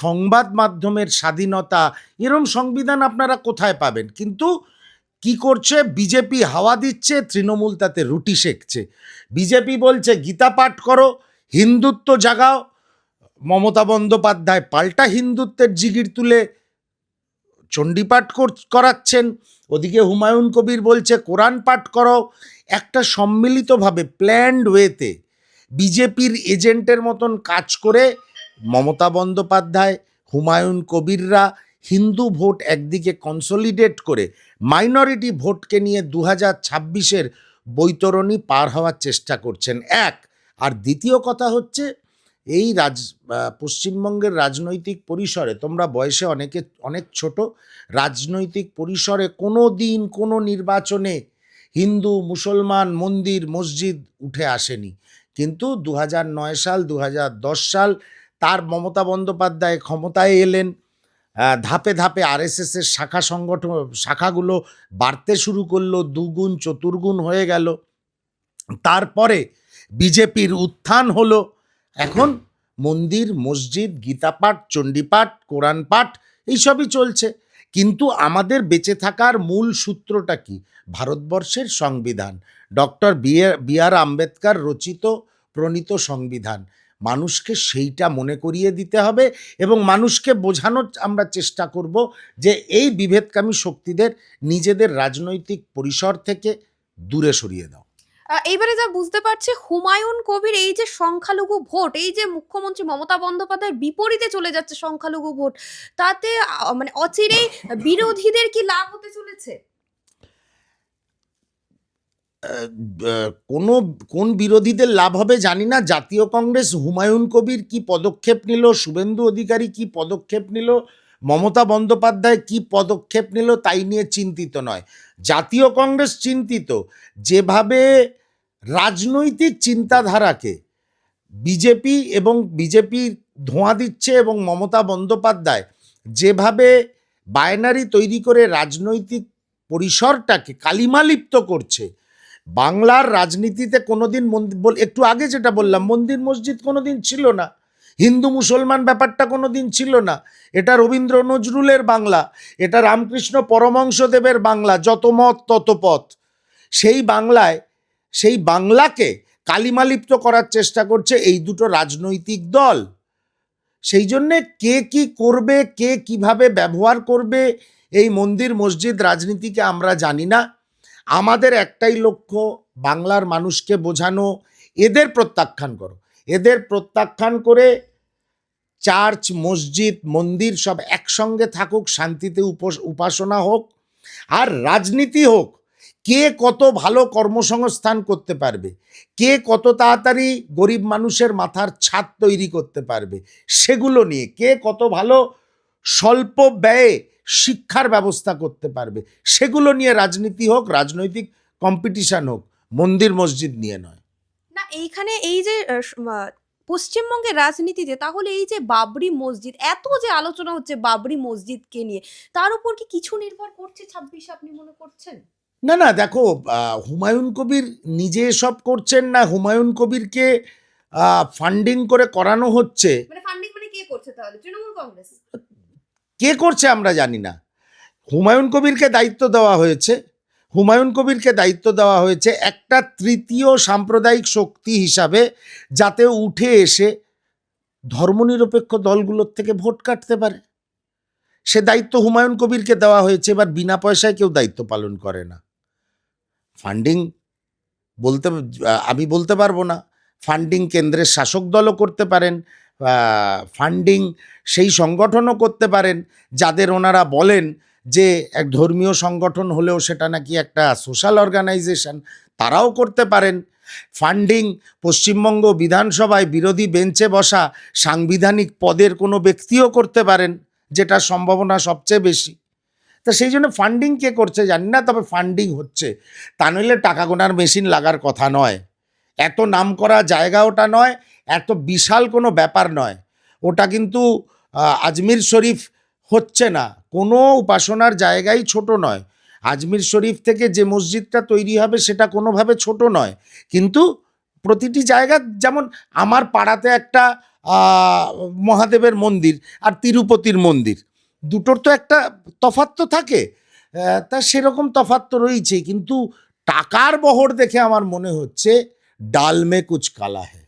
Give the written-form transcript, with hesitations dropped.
সংবাদ মাধ্যমের স্বাধীনতা, এরম সংবিধান আপনারা কোথায় পাবেন? কিন্তু কি করছে বিজেপি? হাওয়া দিচ্ছে, তৃণমূল তাতে রুটি সেঁকছে। বিজেপি বলছে গীতা পাঠ করো, হিন্দুত্ব জাগাও। মমতা বন্দ্যোপাধ্যায় পাল্টা হিন্দুত্বের জিগির তুলে চণ্ডীপাঠ করাচ্ছেন। ওদিকে হুমায়ুন কবির বলছে কোরআন পাঠ করো। একটা সম্মিলিতভাবে প্ল্যান্ড ওয়েতে বিজেপির এজেন্টের মতন কাজ করে মমতা বন্দ্যোপাধ্যায়, হুমায়ুন কবিররা হিন্দু ভোট একদিকে কনসলিডেট করে মাইনরিটি ভোটকে নিয়ে 2026-এর বৈতরণী পার হওয়ার চেষ্টা করছেন। এক। আর দ্বিতীয় কথা হচ্ছে, এই পশ্চিমবঙ্গের রাজনৈতিক পরিসরে, তোমরা বয়সে অনেক ছোট, রাজনৈতিক পরিসরে কোনো দিন কোনো নির্বাচনে হিন্দু মুসলমান মন্দির মসজিদ উঠে আসেনি। কিন্তু 2009 সাল 2010 সাল তার মমতা বন্দ্যোপাধ্যায় ক্ষমতায় এলেন, ধাপে ধাপে আরএসএসের শাখাগুলো বাড়তে শুরু করলো, দুগুণ চতুর্গুণ হয়ে গেল। তারপরে বিজেপির উত্থান হলো। এখন মন্দির মসজিদ, গীতাপাঠ, চণ্ডীপাঠ, কোরআন পাঠ এইসবই চলছে। কিন্তু আমাদের বেঁচে থাকার মূল সূত্রটা কি? ভারতবর্ষের সংবিধান, ডক্টর বি আর আম্বেদকর রচিত প্রণীত সংবিধান। মানুষকে সেইটা মনে করিয়ে দিতে হবে এবং মানুষকে বোঝানোর আমরা চেষ্টা করব যে এই বিভেদকামী শক্তিদের নিজেদের রাজনৈতিক পরিসর থেকে দূরে সরিয়ে দাও। এইবারে যা বুঝতে পারছি, হুমায়ুন কবির এই যে সংখ্যালঘু ভোট, এই যে মুখ্যমন্ত্রী মমতা বন্দ্যোপাধ্যায়ের বিপরীতে চলে যাচ্ছে সংখ্যালঘু ভোট, তাতে মানে অচিরেই বিরোধীদের কি লাভ হতে চলেছে? কোন বিরোধীদের লাভ হবে জানি না। জাতীয় কংগ্রেস হুমায়ুন কবির কি পদক্ষেপ নিল, শুভেন্দু অধিকারী কি পদক্ষেপ নিল, মমতা বন্দ্যোপাধ্যায় কি পদক্ষেপ নিল তাই নিয়ে চিন্তিত নয়। জাতীয় কংগ্রেস চিন্তিত যেভাবে রাজনৈতিক চিন্তাধারাকে বিজেপির ধোঁয়া দিচ্ছে এবং মমতা বন্দ্যোপাধ্যায় যেভাবে বায়নারি তৈরি করে রাজনৈতিক পরিসরটাকে কালিমালিপ্ত করছে। বাংলার রাজনীতিতে কোনোদিন একটু আগে যেটা বললাম, মন্দির মসজিদ কোনোদিন ছিল না, হিন্দু মুসলমান ব্যাপারটা কোনোদিন ছিল না। এটা রবীন্দ্র নজরুলের বাংলা, এটা রামকৃষ্ণ পরমহংসদেবের বাংলা, যত মত তত পথ। সেই বাংলাকে কালিমালিপ্ত করার চেষ্টা করছে এই দুটো রাজনৈতিক দল। সেই জন্যে কে কি করবে, কে কিভাবে ব্যবহার করবে এই মন্দির মসজিদ রাজনীতিকে আমরা জানি না। আমাদের একটাই লক্ষ্য, বাংলার মানুষকে বোঝানো এদের প্রত্যাখ্যান করো, এদের প্রত্যাখ্যান করে চার্চ মসজিদ মন্দির সব একসঙ্গে থাকুক, শান্তিতে উপাসনা হোক আর রাজনীতি হোক। কে কত ভালো কর্মসংস্থান করতে পারবে, কে কত তাড়াতাড়ি গরিব মানুষের মাথার ছাদ তৈরি করতে পারবে, সেগুলো নিয়ে কে কত ভালো স্বল্প ব্যয়ে শিক্ষার ব্যবস্থা করতে পারবে, সেগুলো নিয়ে রাজনীতি হোক, রাজনৈতিক কম্পিটিশন হোক, মন্দির মসজিদ নিয়ে নয়। না, এইখানে এই যে পশ্চিমবঙ্গের রাজনীতিতে তাহলে এই যে বাবরি মসজিদ, এত যে আলোচনা হচ্ছে বাবরি মসজিদকে নিয়ে, তার উপর কি কিছু নির্ভর করছে 26-এ, আপনি মনে করছেন? না না, দেখো, হুমায়ুন কবির নিজে এসব করছেন না, হুমায়ুন কবিরকে ফান্ডিং করে করানো হচ্ছে। মানে ফান্ডিং মানে কে করছে তাহলে? তৃণমূল কংগ্রেস? কে করছে আমরা জানি না। হুমায়ুন কবিরকে দায়িত্ব দেওয়া হয়েছে একটা তৃতীয় সাম্প্রদায়িক শক্তি হিসাবে, যাতে উঠে এসে ধর্মনিরপেক্ষ দলগুলোর থেকে ভোট কাটতে পারে। সে দায়িত্ব হুমায়ুন কবিরকে দেওয়া হয়েছে। এবার বিনা পয়সায় কেউ দায়িত্ব পালন করে না। ফান্ডিং বলতে আমি বলতে পারবো না। ফান্ডিং কেন্দ্রের শাসক দলও করতে পারেন, ফান্ডিং সেই সংগঠনও করতে পারেন যাদের ওনারা বলেন যে এক ধর্মীয় সংগঠন হলেও সেটা নাকি একটা সোশ্যাল অর্গানাইজেশন, তারাও করতে পারেন। ফান্ডিং পশ্চিমবঙ্গ বিধানসভায় বিরোধী বেঞ্চে বসা সাংবিধানিক পদের কোনো ব্যক্তিও করতে পারেন, যেটা সম্ভাবনা সবচেয়ে বেশি। তা সেই জন্য ফান্ডিং কে করছে জানি না, তবে ফান্ডিং হচ্ছে। তা নইলে টাকা গোনার মেশিন লাগার কথা নয়, এত নাম করা জায়গা ওটা নয়, এত বিশাল কোনো ব্যাপার নয়। ওটা কিন্তু আজমির শরীফ হচ্ছে না, কোনো উপাসনার জায়গাই ছোট নয়। আজমির শরীফ থেকে যে মসজিদটা তৈরি হবে সেটা কোনোভাবে ছোট নয়। কিন্তু প্রতিটি জায়গা, যেমন আমার পাড়াতে একটা মহাদেবের মন্দির আর তিরুপতির মন্দির, দুটোর তো একটা তফাৎ তো থাকে। তা সেরকম তফাৎ তো রয়েছে, কিন্তু টাকার বহর দেখে আমার মনে হচ্ছে ডাল মে কুছ কালা হ্যায়।